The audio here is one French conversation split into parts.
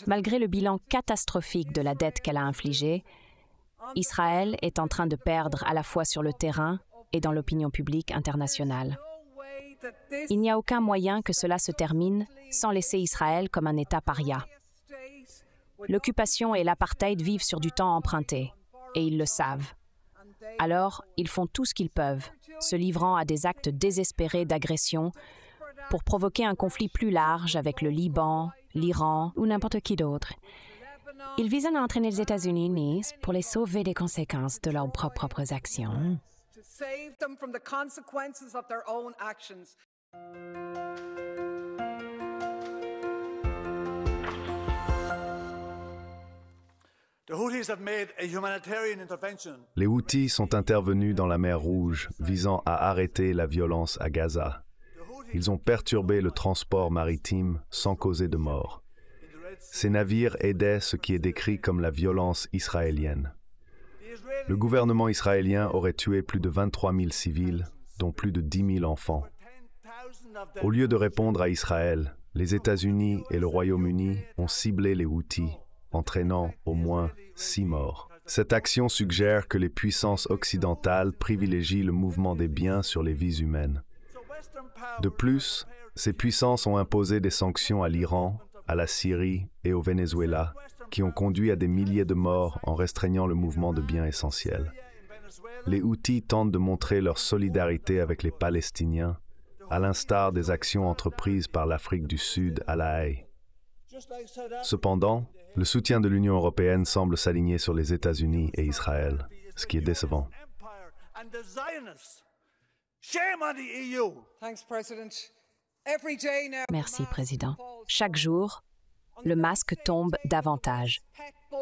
Malgré le bilan catastrophique de la dette qu'elle a infligée, Israël est en train de perdre à la fois sur le terrain et dans l'opinion publique internationale. Il n'y a aucun moyen que cela se termine sans laisser Israël comme un État paria. L'occupation et l'apartheid vivent sur du temps emprunté, et ils le savent. Alors, ils font tout ce qu'ils peuvent, se livrant à des actes désespérés d'agression pour provoquer un conflit plus large avec le Liban, l'Iran ou n'importe qui d'autre. Ils visent à entraîner les États-Unis Nice pour les sauver des conséquences de leurs propres actions. Les Houthis sont intervenus dans la mer Rouge, visant à arrêter la violence à Gaza. Ils ont perturbé le transport maritime sans causer de mort. Ces navires aidaient ce qui est décrit comme la violence israélienne. Le gouvernement israélien aurait tué plus de 23 000 civils, dont plus de 10 000 enfants. Au lieu de répondre à Israël, les États-Unis et le Royaume-Uni ont ciblé les Houthis, entraînant au moins 6 morts. Cette action suggère que les puissances occidentales privilégient le mouvement des biens sur les vies humaines. De plus, ces puissances ont imposé des sanctions à l'Iran, à la Syrie et au Venezuela, qui ont conduit à des milliers de morts en restreignant le mouvement de biens essentiels. Les Houthis tentent de montrer leur solidarité avec les Palestiniens, à l'instar des actions entreprises par l'Afrique du Sud à La Haye. Cependant, le soutien de l'Union européenne semble s'aligner sur les États-Unis et Israël, ce qui est décevant. Merci, Président. Chaque jour, le masque tombe davantage.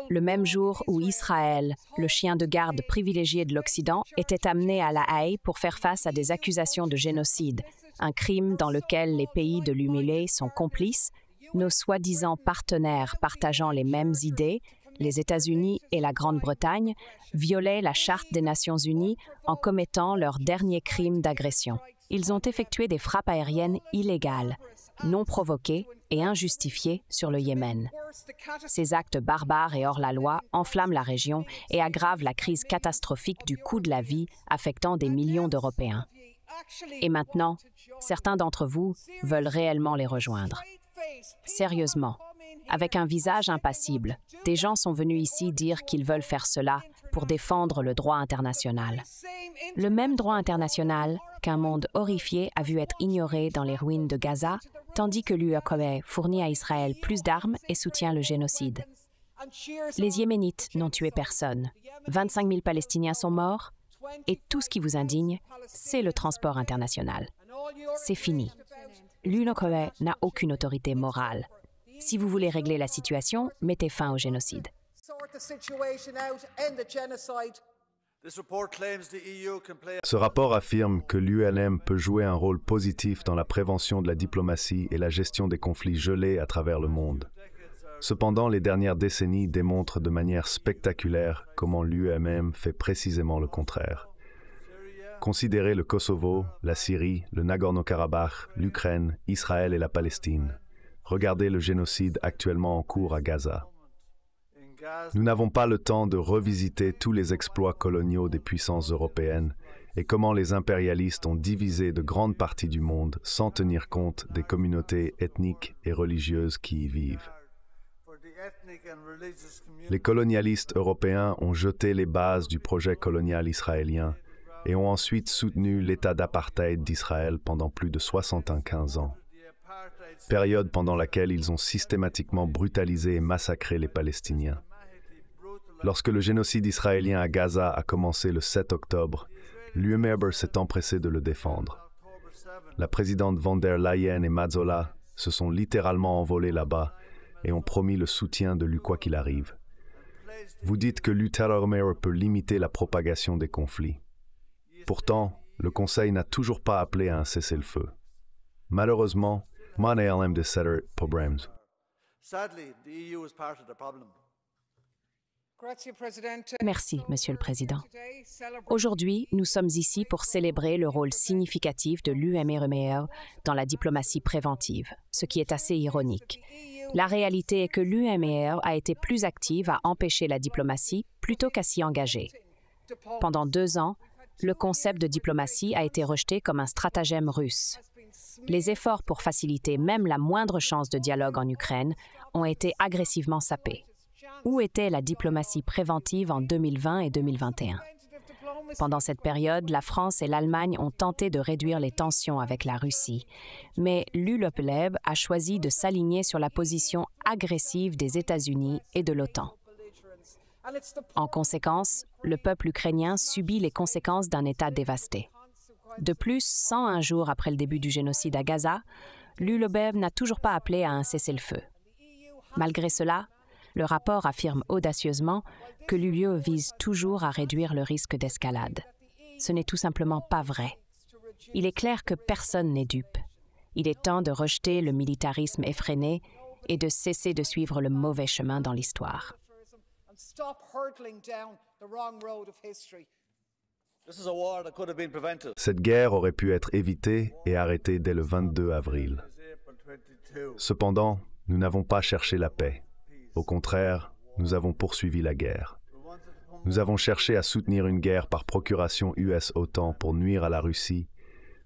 Le même jour où Israël, le chien de garde privilégié de l'Occident, était amené à La Haye pour faire face à des accusations de génocide, un crime dans lequel les pays de l'humilié sont complices, nos soi-disant partenaires partageant les mêmes idées, les États-Unis et la Grande-Bretagne, violaient la Charte des Nations Unies en commettant leur dernier crime d'agression. Ils ont effectué des frappes aériennes illégales, non provoquées et injustifiées sur le Yémen. Ces actes barbares et hors la loi enflamment la région et aggravent la crise catastrophique du coût de la vie affectant des millions d'Européens. Et maintenant, certains d'entre vous veulent réellement les rejoindre. Sérieusement, avec un visage impassible, des gens sont venus ici dire qu'ils veulent faire cela pour défendre le droit international. Le même droit international qu'un monde horrifié a vu être ignoré dans les ruines de Gaza, tandis que l'UE fournit à Israël plus d'armes et soutient le génocide. Les Yéménites n'ont tué personne. 25 000 Palestiniens sont morts, et tout ce qui vous indigne, c'est le transport international. C'est fini. L'UE n'a aucune autorité morale. Si vous voulez régler la situation, mettez fin au génocide. Ce rapport affirme que l'UNM peut jouer un rôle positif dans la prévention de la diplomatie et la gestion des conflits gelés à travers le monde. Cependant, les dernières décennies démontrent de manière spectaculaire comment l'UNM fait précisément le contraire. Considérez le Kosovo, la Syrie, le Nagorno-Karabakh, l'Ukraine, Israël et la Palestine. Regardez le génocide actuellement en cours à Gaza. Nous n'avons pas le temps de revisiter tous les exploits coloniaux des puissances européennes et comment les impérialistes ont divisé de grandes parties du monde sans tenir compte des communautés ethniques et religieuses qui y vivent. Les colonialistes européens ont jeté les bases du projet colonial israélien et ont ensuite soutenu l'état d'apartheid d'Israël pendant plus de 75 ans. Période pendant laquelle ils ont systématiquement brutalisé et massacré les Palestiniens. Lorsque le génocide israélien à Gaza a commencé le 7 octobre, l'UE s'est empressé de le défendre. La présidente von der Leyen et Mazzola se sont littéralement envolés là-bas et ont promis le soutien de l'UE quoi qu'il arrive. Vous dites que l'UE peut limiter la propagation des conflits. Pourtant, le Conseil n'a toujours pas appelé à un cessez-le-feu. Malheureusement, Montréal de Center Problems. Merci, Monsieur le Président. Aujourd'hui, nous sommes ici pour célébrer le rôle significatif de l'UMRMR dans la diplomatie préventive, ce qui est assez ironique. La réalité est que l'UMR a été plus active à empêcher la diplomatie plutôt qu'à s'y engager. Pendant 2 ans, le concept de diplomatie a été rejeté comme un stratagème russe. Les efforts pour faciliter même la moindre chance de dialogue en Ukraine ont été agressivement sapés. Où était la diplomatie préventive en 2020 et 2021? Pendant cette période, la France et l'Allemagne ont tenté de réduire les tensions avec la Russie, mais l'ULOPLEB a choisi de s'aligner sur la position agressive des États-Unis et de l'OTAN. En conséquence, le peuple ukrainien subit les conséquences d'un État dévasté. De plus, 101 jours après le début du génocide à Gaza, l'ULOPLEB n'a toujours pas appelé à un cessez-le-feu. Malgré cela, le rapport affirme audacieusement que l'UE vise toujours à réduire le risque d'escalade. Ce n'est tout simplement pas vrai. Il est clair que personne n'est dupe. Il est temps de rejeter le militarisme effréné et de cesser de suivre le mauvais chemin dans l'histoire. Cette guerre aurait pu être évitée et arrêtée dès le 22 avril. Cependant, nous n'avons pas cherché la paix. Au contraire, nous avons poursuivi la guerre. Nous avons cherché à soutenir une guerre par procuration US-OTAN pour nuire à la Russie,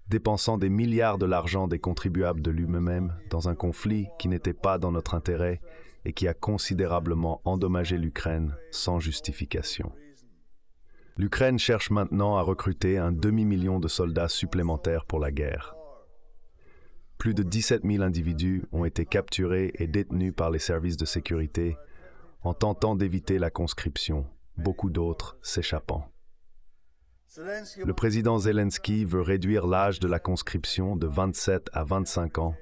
dépensant des milliards de l'argent des contribuables de l'UE dans un conflit qui n'était pas dans notre intérêt et qui a considérablement endommagé l'Ukraine sans justification. L'Ukraine cherche maintenant à recruter un demi-million de soldats supplémentaires pour la guerre. Plus de 17 000 individus ont été capturés et détenus par les services de sécurité en tentant d'éviter la conscription, beaucoup d'autres s'échappant. Le président Zelensky veut réduire l'âge de la conscription de 27 à 25 ans,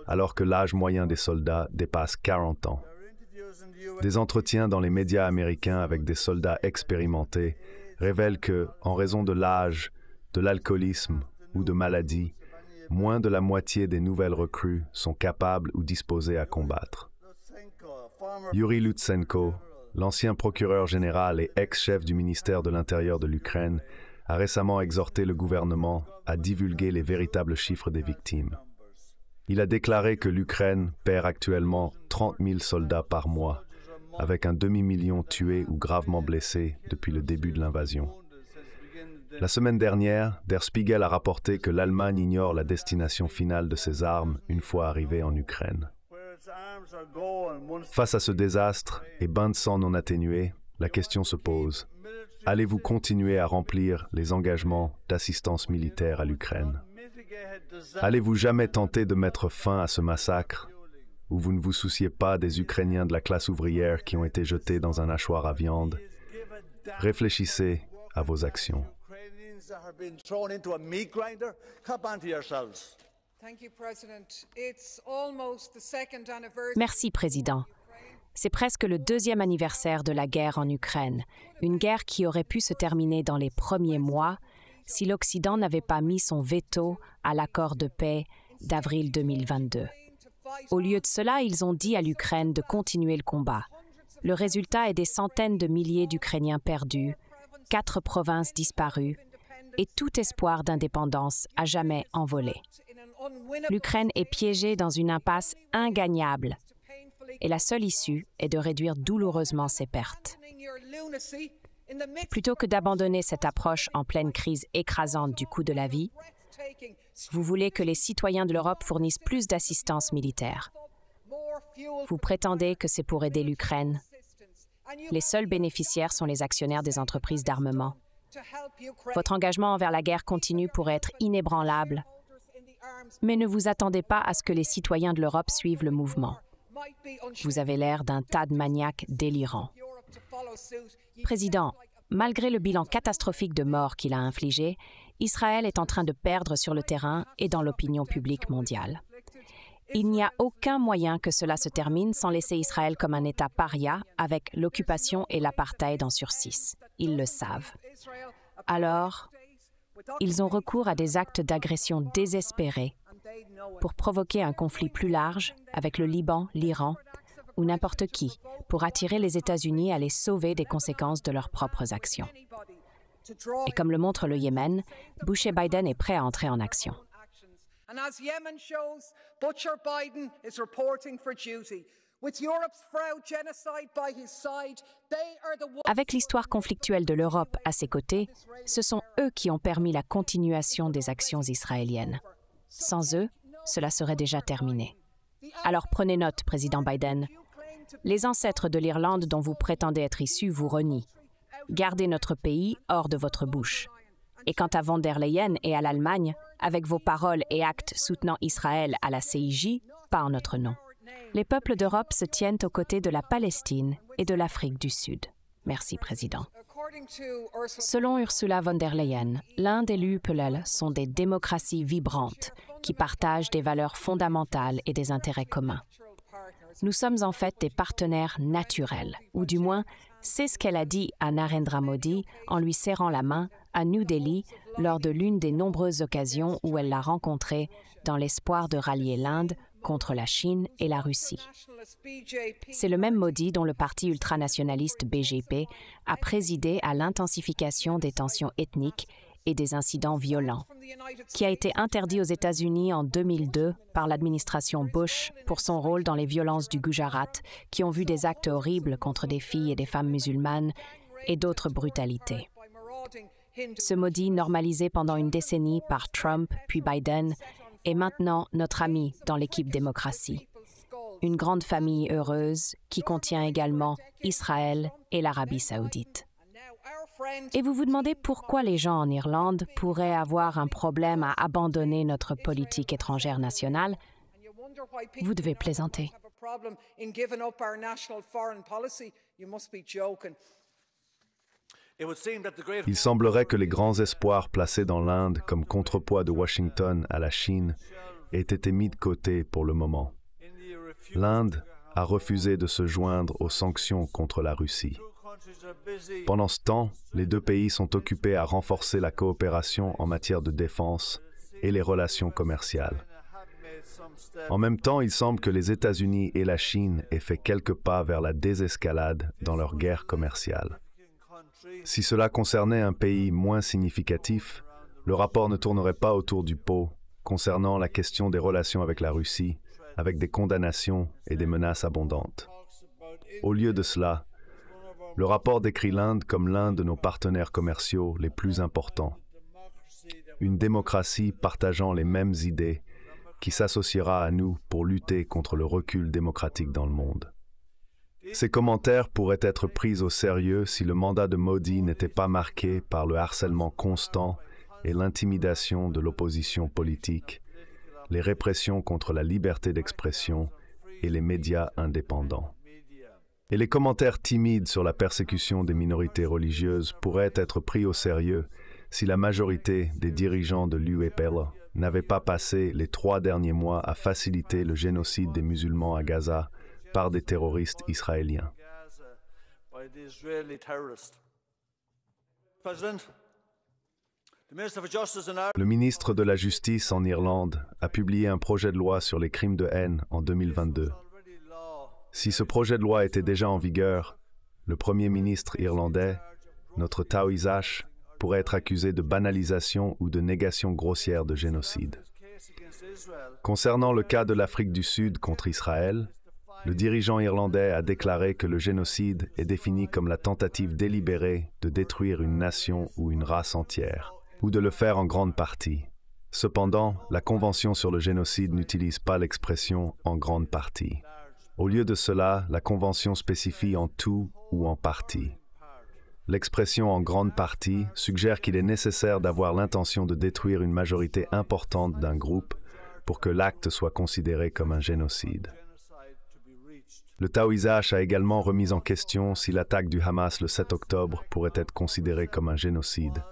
alors que l'âge moyen des soldats dépasse 40 ans. Des entretiens dans les médias américains avec des soldats expérimentés révèlent que, en raison de l'âge, de l'alcoolisme ou de maladies, moins de la moitié des nouvelles recrues sont capables ou disposées à combattre. Yuri Lutsenko, l'ancien procureur général et ex-chef du ministère de l'Intérieur de l'Ukraine, a récemment exhorté le gouvernement à divulguer les véritables chiffres des victimes. Il a déclaré que l'Ukraine perd actuellement 30 000 soldats par mois, avec un demi-million tués ou gravement blessés depuis le début de l'invasion. La semaine dernière, Der Spiegel a rapporté que l'Allemagne ignore la destination finale de ses armes une fois arrivée en Ukraine. Face à ce désastre et bain de sang non atténué, la question se pose. Allez-vous continuer à remplir les engagements d'assistance militaire à l'Ukraine? Allez-vous jamais tenter de mettre fin à ce massacre, ou vous ne vous souciez pas des Ukrainiens de la classe ouvrière qui ont été jetés dans un hachoir à viande? Réfléchissez à vos actions. Merci, Président. C'est presque le 2e anniversaire de la guerre en Ukraine, une guerre qui aurait pu se terminer dans les premiers mois si l'Occident n'avait pas mis son veto à l'accord de paix d'avril 2022. Au lieu de cela, ils ont dit à l'Ukraine de continuer le combat. Le résultat est des centaines de milliers d'Ukrainiens perdus, 4 provinces disparues et tout espoir d'indépendance à jamais envolé. L'Ukraine est piégée dans une impasse ingagnable et la seule issue est de réduire douloureusement ses pertes. Plutôt que d'abandonner cette approche en pleine crise écrasante du coût de la vie, vous voulez que les citoyens de l'Europe fournissent plus d'assistance militaire. Vous prétendez que c'est pour aider l'Ukraine. Les seuls bénéficiaires sont les actionnaires des entreprises d'armement. Votre engagement envers la guerre continue pourrait être inébranlable, mais ne vous attendez pas à ce que les citoyens de l'Europe suivent le mouvement. Vous avez l'air d'un tas de maniaques délirants. Président, malgré le bilan catastrophique de morts qu'il a infligé, Israël est en train de perdre sur le terrain et dans l'opinion publique mondiale. Il n'y a aucun moyen que cela se termine sans laisser Israël comme un État paria avec l'occupation et l'apartheid en sursis. Ils le savent. Alors, ils ont recours à des actes d'agression désespérés pour provoquer un conflit plus large avec le Liban, l'Iran, ou n'importe qui pour attirer les États-Unis à les sauver des conséquences de leurs propres actions. Et comme le montre le Yémen, Bush et Biden est prêt à entrer en action. Avec l'histoire conflictuelle de l'Europe à ses côtés, ce sont eux qui ont permis la continuation des actions israéliennes. Sans eux, cela serait déjà terminé. Alors prenez note, président Biden. Les ancêtres de l'Irlande dont vous prétendez être issus vous renient. Gardez notre pays hors de votre bouche. Et quant à von der Leyen et à l'Allemagne, avec vos paroles et actes soutenant Israël à la CIJ, pas en notre nom. Les peuples d'Europe se tiennent aux côtés de la Palestine et de l'Afrique du Sud. Merci, Président. Selon Ursula von der Leyen, l'Inde et l'UPLL sont des démocraties vibrantes qui partagent des valeurs fondamentales et des intérêts communs. Nous sommes en fait des partenaires naturels, ou du moins, c'est ce qu'elle a dit à Narendra Modi en lui serrant la main à New Delhi lors de l'une des nombreuses occasions où elle l'a rencontré dans l'espoir de rallier l'Inde contre la Chine et la Russie. C'est le même Modi dont le parti ultranationaliste BJP a présidé à l'intensification des tensions ethniques et des incidents violents, qui a été interdit aux États-Unis en 2002 par l'administration Bush pour son rôle dans les violences du Gujarat, qui ont vu des actes horribles contre des filles et des femmes musulmanes et d'autres brutalités. Ce Modi, normalisé pendant une décennie par Trump puis Biden, est maintenant notre ami dans l'équipe démocratie. Une grande famille heureuse qui contient également Israël et l'Arabie saoudite. Et vous vous demandez pourquoi les gens en Irlande pourraient avoir un problème à abandonner notre politique étrangère nationale? Vous devez plaisanter. Il semblerait que les grands espoirs placés dans l'Inde comme contrepoids de Washington à la Chine aient été mis de côté pour le moment. L'Inde a refusé de se joindre aux sanctions contre la Russie. Pendant ce temps, les deux pays sont occupés à renforcer la coopération en matière de défense et les relations commerciales. En même temps, il semble que les États-Unis et la Chine aient fait quelques pas vers la désescalade dans leur guerre commerciale. Si cela concernait un pays moins significatif, le rapport ne tournerait pas autour du pot concernant la question des relations avec la Russie, avec des condamnations et des menaces abondantes. Au lieu de cela, le rapport décrit l'Inde comme l'un de nos partenaires commerciaux les plus importants. Une démocratie partageant les mêmes idées qui s'associera à nous pour lutter contre le recul démocratique dans le monde. Ces commentaires pourraient être pris au sérieux si le mandat de Modi n'était pas marqué par le harcèlement constant et l'intimidation de l'opposition politique, les répressions contre la liberté d'expression et les médias indépendants. Et les commentaires timides sur la persécution des minorités religieuses pourraient être pris au sérieux si la majorité des dirigeants de l'UPLL n'avaient pas passé les 3 derniers mois à faciliter le génocide des musulmans à Gaza par des terroristes israéliens. Le ministre de la Justice en Irlande a publié un projet de loi sur les crimes de haine en 2022. Si ce projet de loi était déjà en vigueur, le Premier ministre irlandais, notre Taoiseach, pourrait être accusé de banalisation ou de négation grossière de génocide. Concernant le cas de l'Afrique du Sud contre Israël, le dirigeant irlandais a déclaré que le génocide est défini comme la tentative délibérée de détruire une nation ou une race entière, ou de le faire en grande partie. Cependant, la Convention sur le génocide n'utilise pas l'expression « en grande partie ». Au lieu de cela, la Convention spécifie en tout ou en partie. L'expression « en grande partie » suggère qu'il est nécessaire d'avoir l'intention de détruire une majorité importante d'un groupe pour que l'acte soit considéré comme un génocide. Le Taoiseach a également remis en question si l'attaque du Hamas le 7 octobre pourrait être considérée comme un génocide.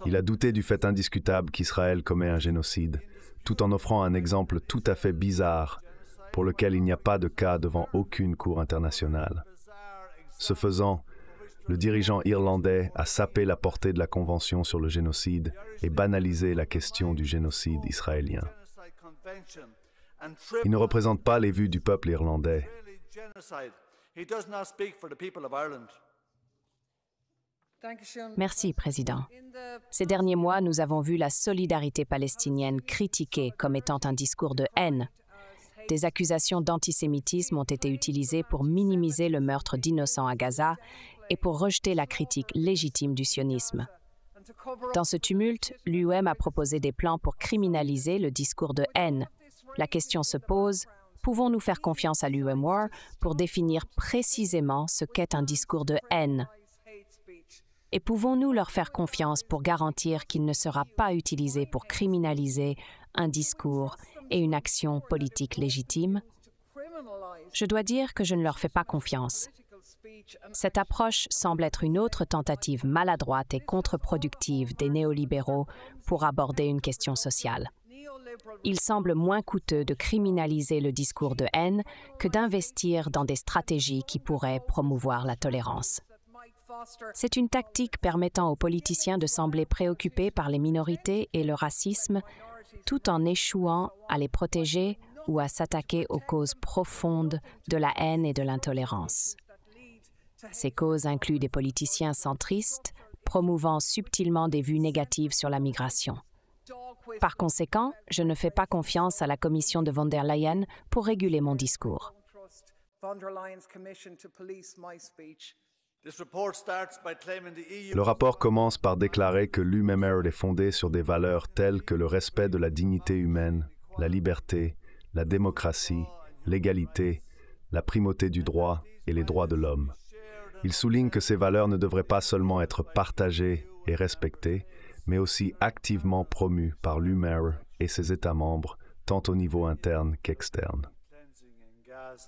Il a douté du fait indiscutable qu'Israël commet un génocide, tout en offrant un exemple tout à fait bizarre pour lequel il n'y a pas de cas devant aucune cour internationale. Ce faisant, le dirigeant irlandais a sapé la portée de la Convention sur le génocide et banalisé la question du génocide israélien. Il ne représente pas les vues du peuple irlandais. Merci, Président. Ces derniers mois, nous avons vu la solidarité palestinienne critiquée comme étant un discours de haine. Des accusations d'antisémitisme ont été utilisées pour minimiser le meurtre d'innocents à Gaza et pour rejeter la critique légitime du sionisme. Dans ce tumulte, l'UM a proposé des plans pour criminaliser le discours de haine. La question se pose, pouvons-nous faire confiance à l'UMWAR pour définir précisément ce qu'est un discours de haine? Et pouvons-nous leur faire confiance pour garantir qu'il ne sera pas utilisé pour criminaliser un discours et une action politique légitime? Je dois dire que je ne leur fais pas confiance. Cette approche semble être une autre tentative maladroite et contre-productive des néolibéraux pour aborder une question sociale. Il semble moins coûteux de criminaliser le discours de haine que d'investir dans des stratégies qui pourraient promouvoir la tolérance. C'est une tactique permettant aux politiciens de sembler préoccupés par les minorités et le racisme, tout en échouant à les protéger ou à s'attaquer aux causes profondes de la haine et de l'intolérance. Ces causes incluent des politiciens centristes, promouvant subtilement des vues négatives sur la migration. Par conséquent, je ne fais pas confiance à la commission de von der Leyen pour réguler mon discours. Le rapport commence par déclarer que l'UMWAR est fondé sur des valeurs telles que le respect de la dignité humaine, la liberté, la démocratie, l'égalité, la primauté du droit et les droits de l'homme. Il souligne que ces valeurs ne devraient pas seulement être partagées et respectées, mais aussi activement promues par l'UMWAR et ses États membres, tant au niveau interne qu'externe.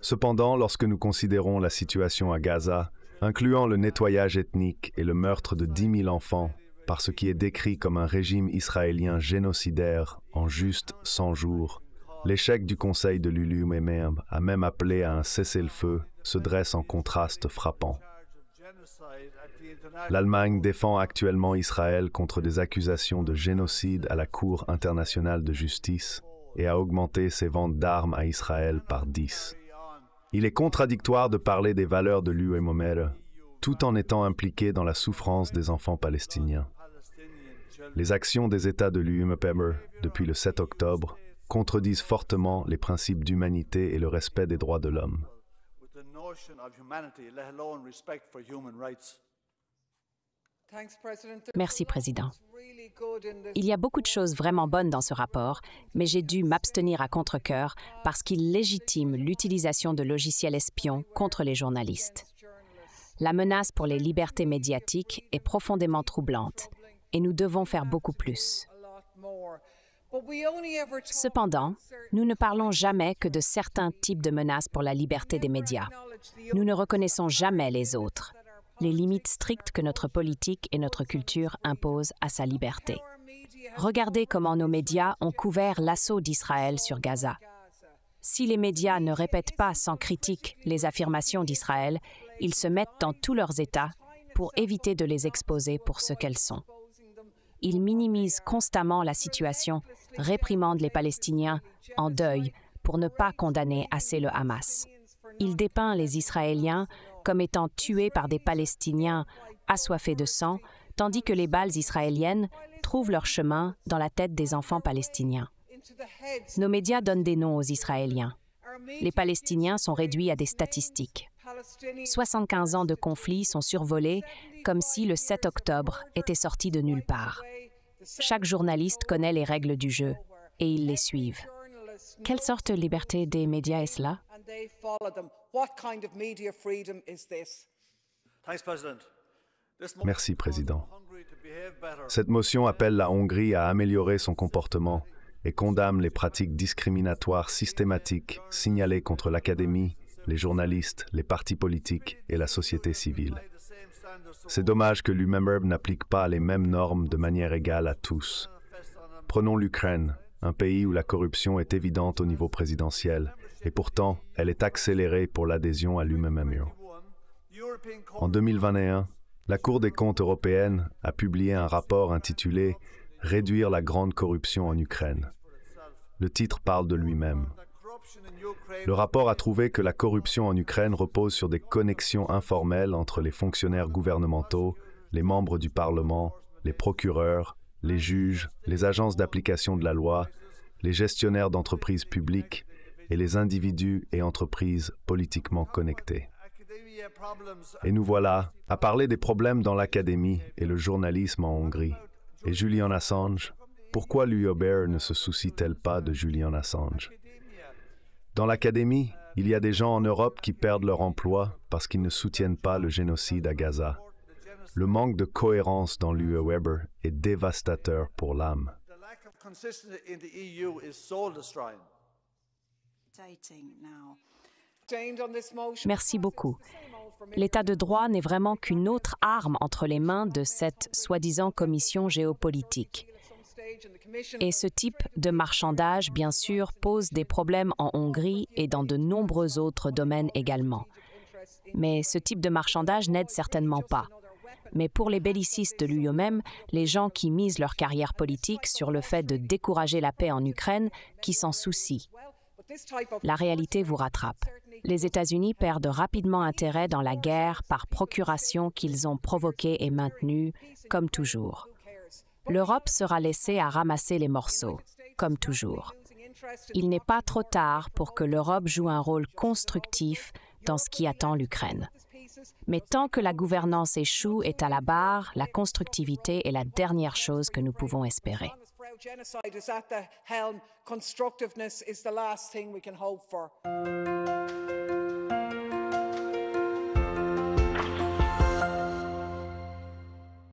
Cependant, lorsque nous considérons la situation à Gaza, incluant le nettoyage ethnique et le meurtre de 10 000 enfants par ce qui est décrit comme un régime israélien génocidaire en juste 100 jours, l'échec du Conseil de l'UMWAR a même appelé à un cessez-le-feu se dresse en contraste frappant. L'Allemagne défend actuellement Israël contre des accusations de génocide à la Cour internationale de justice et a augmenté ses ventes d'armes à Israël par 10. Il est contradictoire de parler des valeurs de l'UMWAR, tout en étant impliqué dans la souffrance des enfants palestiniens. Les actions des États de l'UMWAR depuis le 7 octobre contredisent fortement les principes d'humanité et le respect des droits de l'homme. Merci, Président. Il y a beaucoup de choses vraiment bonnes dans ce rapport, mais j'ai dû m'abstenir à contre-cœur parce qu'il légitime l'utilisation de logiciels espions contre les journalistes. La menace pour les libertés médiatiques est profondément troublante et nous devons faire beaucoup plus. Cependant, nous ne parlons jamais que de certains types de menaces pour la liberté des médias. Nous ne reconnaissons jamais les autres, les limites strictes que notre politique et notre culture imposent à sa liberté. Regardez comment nos médias ont couvert l'assaut d'Israël sur Gaza. Si les médias ne répètent pas sans critique les affirmations d'Israël, ils se mettent dans tous leurs états pour éviter de les exposer pour ce qu'elles sont. Ils minimisent constamment la situation, réprimandent les Palestiniens en deuil pour ne pas condamner assez le Hamas. Ils dépeignent les Israéliens comme étant tués par des Palestiniens assoiffés de sang, tandis que les balles israéliennes trouvent leur chemin dans la tête des enfants palestiniens. Nos médias donnent des noms aux Israéliens. Les Palestiniens sont réduits à des statistiques. 75 ans de conflit sont survolés comme si le 7 octobre était sorti de nulle part. Chaque journaliste connaît les règles du jeu et ils les suivent. Quelle sorte de liberté des médias est cela? Merci, Président. Cette motion appelle la Hongrie à améliorer son comportement et condamne les pratiques discriminatoires systématiques signalées contre l'Académie, les journalistes, les partis politiques et la société civile. C'est dommage que l'UMWAR n'applique pas les mêmes normes de manière égale à tous. Prenons l'Ukraine, un pays où la corruption est évidente au niveau présidentiel, et pourtant, elle est accélérée pour l'adhésion à l'UMWAR. En 2021, la Cour des comptes européenne a publié un rapport intitulé « Réduire la grande corruption en Ukraine ». Le titre parle de lui-même. Le rapport a trouvé que la corruption en Ukraine repose sur des connexions informelles entre les fonctionnaires gouvernementaux, les membres du Parlement, les procureurs, les juges, les agences d'application de la loi, les gestionnaires d'entreprises publiques et les individus et entreprises politiquement connectés. Et nous voilà à parler des problèmes dans l'académie et le journalisme en Hongrie. Et Julian Assange, pourquoi l'UOBER ne se soucie-t-elle pas de Julian Assange? Dans l'académie, il y a des gens en Europe qui perdent leur emploi parce qu'ils ne soutiennent pas le génocide à Gaza. Le manque de cohérence dans l'UOBER est dévastateur pour l'âme. Merci beaucoup. L'état de droit n'est vraiment qu'une autre arme entre les mains de cette soi-disant commission géopolitique. Et ce type de marchandage, bien sûr, pose des problèmes en Hongrie et dans de nombreux autres domaines également. Mais ce type de marchandage n'aide certainement pas. Mais pour les bellicistes de l'UOMEM, les gens qui misent leur carrière politique sur le fait de décourager la paix en Ukraine, qui s'en soucient. La réalité vous rattrape. Les États-Unis perdent rapidement intérêt dans la guerre par procuration qu'ils ont provoquée et maintenue, comme toujours. L'Europe sera laissée à ramasser les morceaux, comme toujours. Il n'est pas trop tard pour que l'Europe joue un rôle constructif dans ce qui attend l'Ukraine. Mais tant que la gouvernance échoue est à la barre, la constructivité est la dernière chose que nous pouvons espérer. Genocide is at the helm. Constructiveness is the last thing we can hope for.